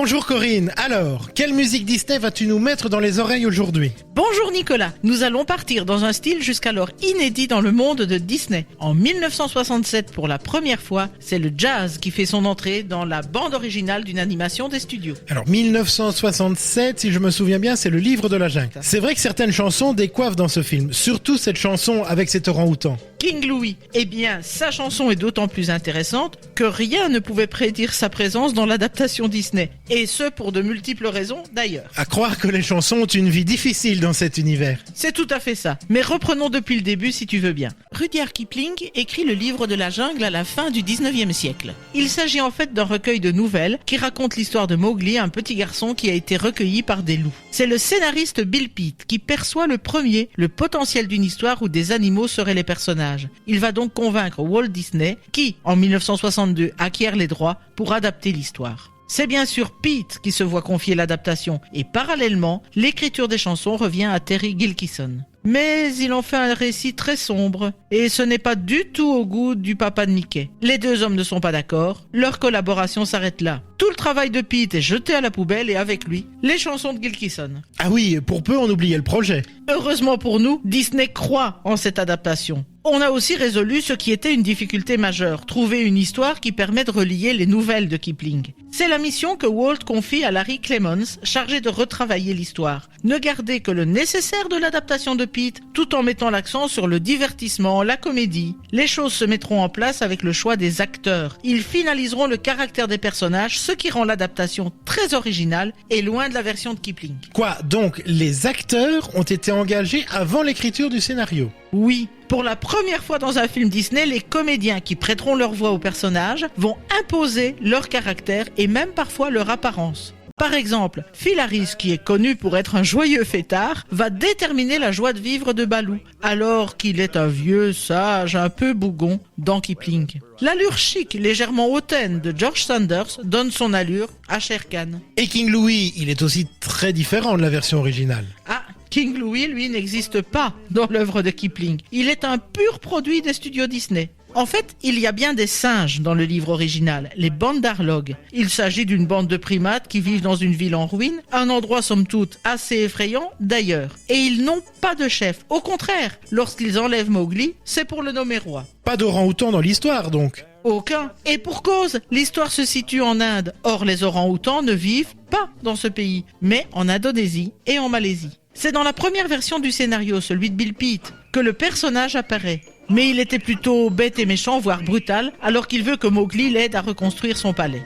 Bonjour Corinne, alors, quelle musique Disney vas-tu nous mettre dans les oreilles aujourd'hui? Bonjour Nicolas, nous allons partir dans un style jusqu'alors inédit dans le monde de Disney. En 1967, pour la première fois, c'est le jazz qui fait son entrée dans la bande originale d'une animation des studios. Alors 1967, si je me souviens bien, c'est le livre de la jungle. C'est vrai que certaines chansons décoiffent dans ce film, surtout cette chanson avec cet orang-outan. King Louie, eh bien, sa chanson est d'autant plus intéressante que rien ne pouvait prédire sa présence dans l'adaptation Disney. Et ce, pour de multiples raisons, d'ailleurs. À croire que les chansons ont une vie difficile dans cet univers. C'est tout à fait ça. Mais reprenons depuis le début, si tu veux bien. Rudyard Kipling écrit le livre de la jungle à la fin du 19e siècle. Il s'agit en fait d'un recueil de nouvelles qui raconte l'histoire de Mowgli, un petit garçon qui a été recueilli par des loups. C'est le scénariste Bill Pitt qui perçoit le potentiel d'une histoire où des animaux seraient les personnages. Il va donc convaincre Walt Disney, qui, en 1962, acquiert les droits pour adapter l'histoire. C'est bien sûr Pete qui se voit confier l'adaptation, et parallèlement, l'écriture des chansons revient à Terry Gilkyson. Mais il en fait un récit très sombre, et ce n'est pas du tout au goût du papa de Mickey. Les deux hommes ne sont pas d'accord, leur collaboration s'arrête là. Tout le travail de Pete est jeté à la poubelle et avec lui, les chansons de Gilkyson. Ah oui, pour peu on oubliait le projet. Heureusement pour nous, Disney croit en cette adaptation. On a aussi résolu ce qui était une difficulté majeure, trouver une histoire qui permet de relier les nouvelles de Kipling. C'est la mission que Walt confie à Larry Clemons, chargé de retravailler l'histoire. Ne garder que le nécessaire de l'adaptation de Pete, tout en mettant l'accent sur le divertissement, la comédie. Les choses se mettront en place avec le choix des acteurs. Ils finaliseront le caractère des personnages, ce qui rend l'adaptation très originale et loin de la version de Kipling. Quoi, donc les acteurs ont été engagés avant l'écriture du scénario? Oui, pour la première fois dans un film Disney, les comédiens qui prêteront leur voix aux personnages vont imposer leur caractère et même parfois leur apparence. Par exemple, Phil Harris, qui est connu pour être un joyeux fêtard, va déterminer la joie de vivre de Baloo, alors qu'il est un vieux sage un peu bougon dans Kipling. L'allure chic, légèrement hautaine de George Sanders donne son allure à Shere Khan. Et King Louie, il est aussi très différent de la version originale. Ah, King Louie, lui, n'existe pas dans l'œuvre de Kipling. Il est un pur produit des studios Disney. En fait, il y a bien des singes dans le livre original, les Bandarlog. Il s'agit d'une bande de primates qui vivent dans une ville en ruine, un endroit somme toute assez effrayant d'ailleurs. Et ils n'ont pas de chef. Au contraire, lorsqu'ils enlèvent Mowgli, c'est pour le nommer roi. Pas d'orang-outan dans l'histoire donc. Aucun. Et pour cause, l'histoire se situe en Inde. Or, les orang-outans ne vivent pas dans ce pays, mais en Indonésie et en Malaisie. C'est dans la première version du scénario, celui de Bill Pitt, que le personnage apparaît. Mais il était plutôt bête et méchant, voire brutal, alors qu'il veut que Mowgli l'aide à reconstruire son palais.